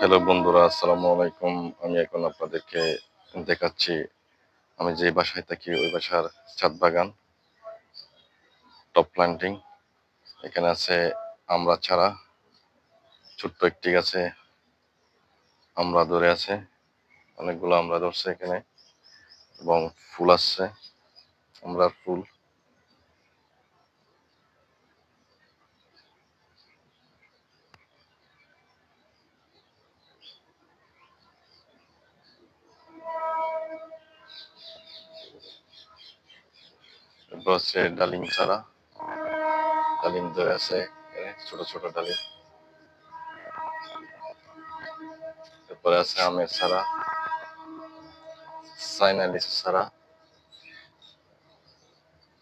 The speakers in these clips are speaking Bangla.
হ্যালো বন্ধুরা, আসসালামু আলাইকুম। আমি এখন আপনাদেরকে দেখাচ্ছি আমি যে বাসায় থাকি ওই বাসার ছাদ বাগান, টপ প্ল্যান্টিং। এখানে আছে আমড়া চারা, ছোট্ট একটি গাছে আমড়া ধরে আছে, অনেকগুলো আমড়া ধরছে এখানে এবং ফুল আসছে, আমড়ার ফুল। এরপর হচ্ছে ডালিম চারা, ডালিম ধরে আছে এখানে, ছোট ছোট ডালিম। এরপরে আছে আমের চারা, চাইনা লিচু চারা,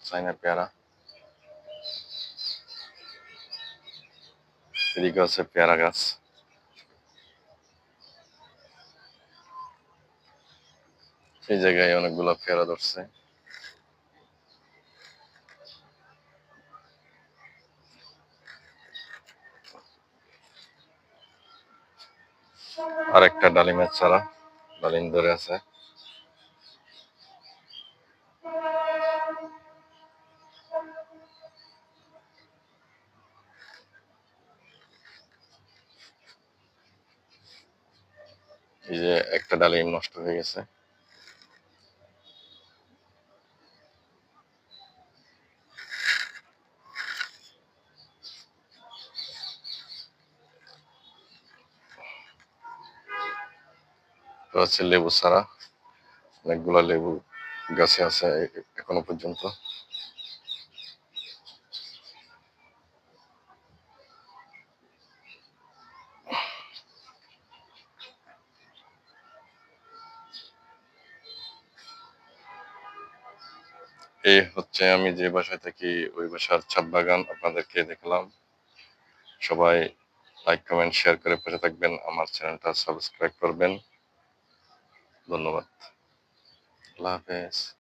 চাইনা পেয়ারা। এদিকে আছে পেয়ারা গাছ। সেই জায়গায় অনেকগুলো পেয়ারা ধরছে। আর একটা ডালিমের চারা, ডালিম ধরে আছে। এই যে একটা ডালিম নষ্ট হয়ে গেছে। তো হচ্ছে লেবু চারা, অনেকগুলা লেবু গাছে আছে এখনো পর্যন্ত। এই হচ্ছে আমি যে বাসায় থাকি ওই বাসার ছাদ বাগান আপনাদেরকে দেখলাম। সবাই লাইক কমেন্ট শেয়ার করে পাশে থাকবেন, আমার চ্যানেলটা সাবস্ক্রাইব করবেন। ধন্যবাদ। আল্লাহ হাফেজ।